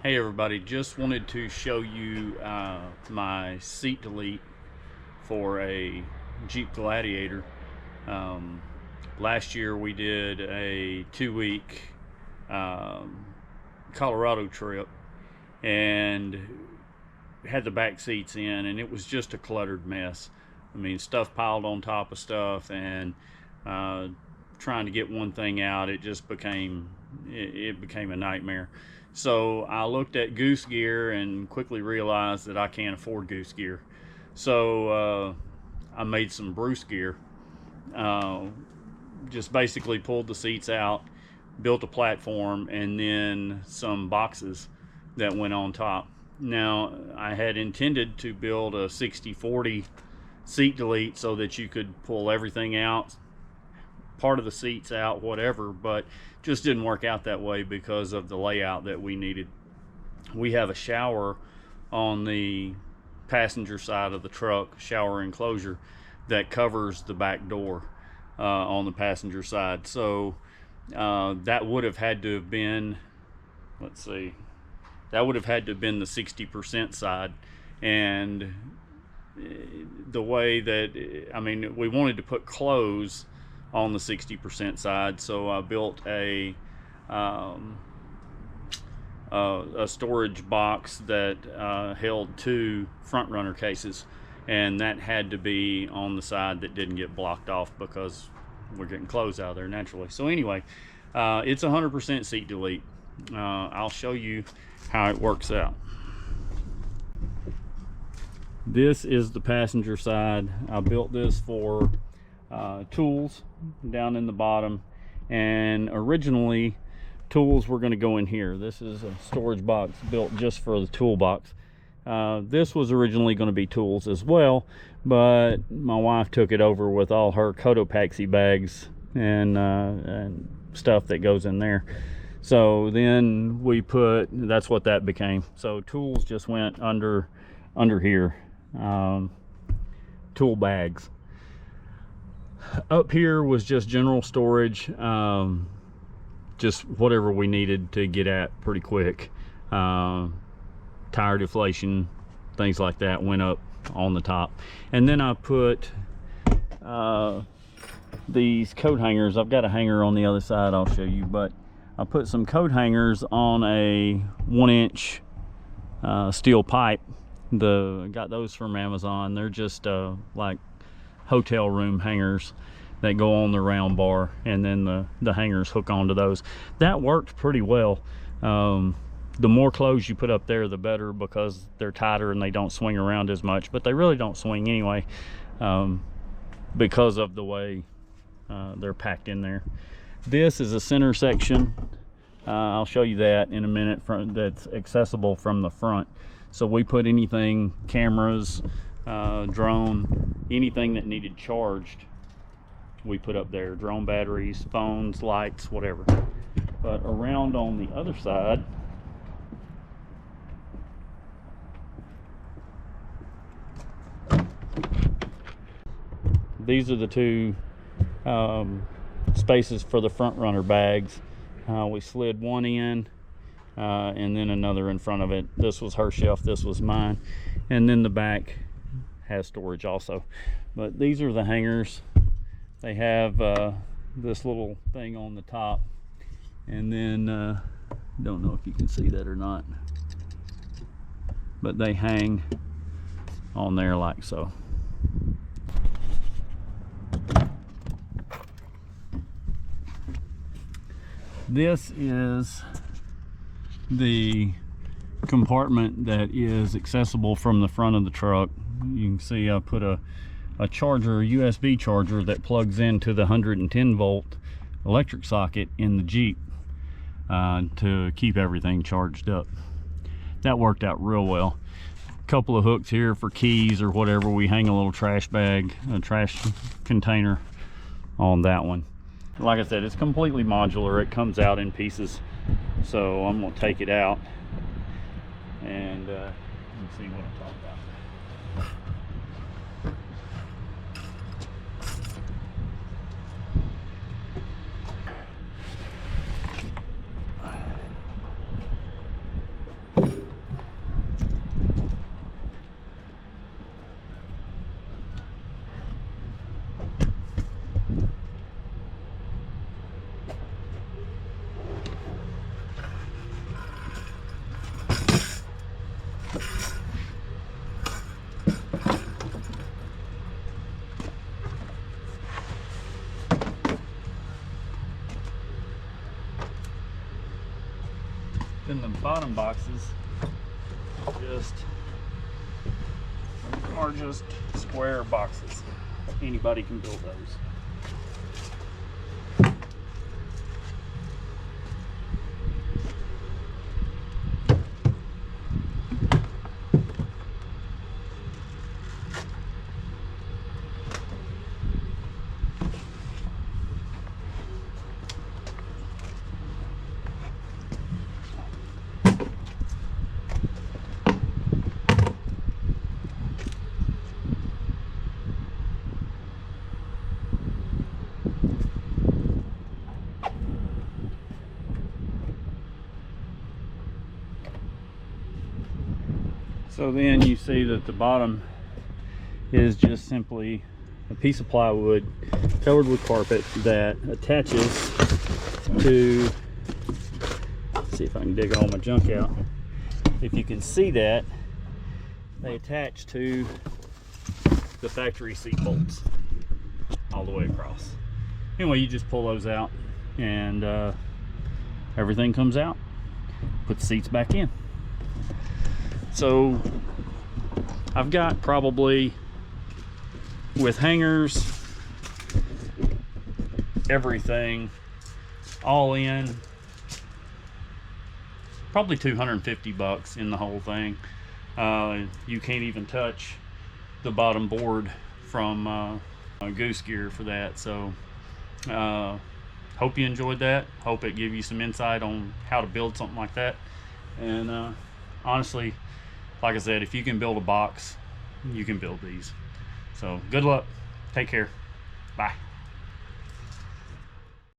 Hey everybody, just wanted to show you my seat delete for a Jeep Gladiator. Last year we did a 2-week Colorado trip and had the back seats in, and it was just a cluttered mess. I mean, stuff piled on top of stuff, and trying to get one thing out, it just became a nightmare. So I looked at goose gear and quickly realized that I can't afford goose gear. So I made some Bruce gear. Just basically pulled the seats out, built a platform, and then some boxes that went on top. Now, I had intended to build a 60/40 seat delete so that you could pull everything out, part of the seats out, whatever, but just didn't work out that way because of the layout that we needed. We have a shower on the passenger side of the truck, shower enclosure that covers the back door on the passenger side. So that would have had to have been, let's see, that would have had to have been the 60% side. And the way that, I mean, we wanted to put clothes on the 60% side, so I built a storage box that held 2 front runner cases, and that had to be on the side that didn't get blocked off because we're getting clothes out of there naturally. So anyway, it's 100% seat delete. I'll show you how it works out. This is the passenger side. I built this for tools down in the bottom, and originally tools were going to go in here. This is a storage box built just for the toolbox. This was originally going to be tools as well, but my wife took it over with all her Cotopaxi bags and stuff that goes in there. So then we put, that's what that became. So tools just went under here. Tool bags. Up here was just general storage, just whatever we needed to get at pretty quick. Tire deflation, things like that went up on the top. And then I put these coat hangers. I've got a hanger on the other side, I'll show you, but I put some coat hangers on a 1-inch steel pipe. Got those from Amazon. They're just like hotel room hangers that go on the round bar, and then the hangers hook onto those. That worked pretty well. The more clothes you put up there, the better, because they're tighter and they don't swing around as much, but they really don't swing anyway, because of the way they're packed in there. This is a center section. I'll show you that in a minute, that's accessible from the front. So we put anything, cameras, drone, anything that needed charged, we put up there. Drone batteries, phones, lights, whatever. But around on the other side, these are the 2 spaces for the front runner bags. We slid one in and then another in front of it. This was her shelf, this was mine, and then the back has storage also. But these are the hangers. They have this little thing on the top, and then don't know if you can see that or not, but they hang on there like so. This is the compartment that is accessible from the front of the truck. You can see I put a charger, a USB charger that plugs into the 110 volt electric socket in the Jeep to keep everything charged up. That worked out real well. A couple of hooks here for keys or whatever. We hang a little trash bag, a trash container on that one. Like I said, it's completely modular. It comes out in pieces. So I'm going to take it out and see what I'm talking about. Then the bottom boxes are just square boxes. Anybody can build those. So then you see that the bottom is just simply a piece of plywood covered with carpet that attaches to, let's see if I can dig all my junk out. If you can see that, they attach to the factory seat bolts all the way across. Anyway, you just pull those out and everything comes out. Put the seats back in. So I've got probably, with hangers, everything all in, probably 250 bucks in the whole thing. You can't even touch the bottom board from Goose Gear for that. So hope you enjoyed that. Hope it gave you some insight on how to build something like that. And honestly, like I said, if you can build a box, you can build these. So good luck. Take care. Bye.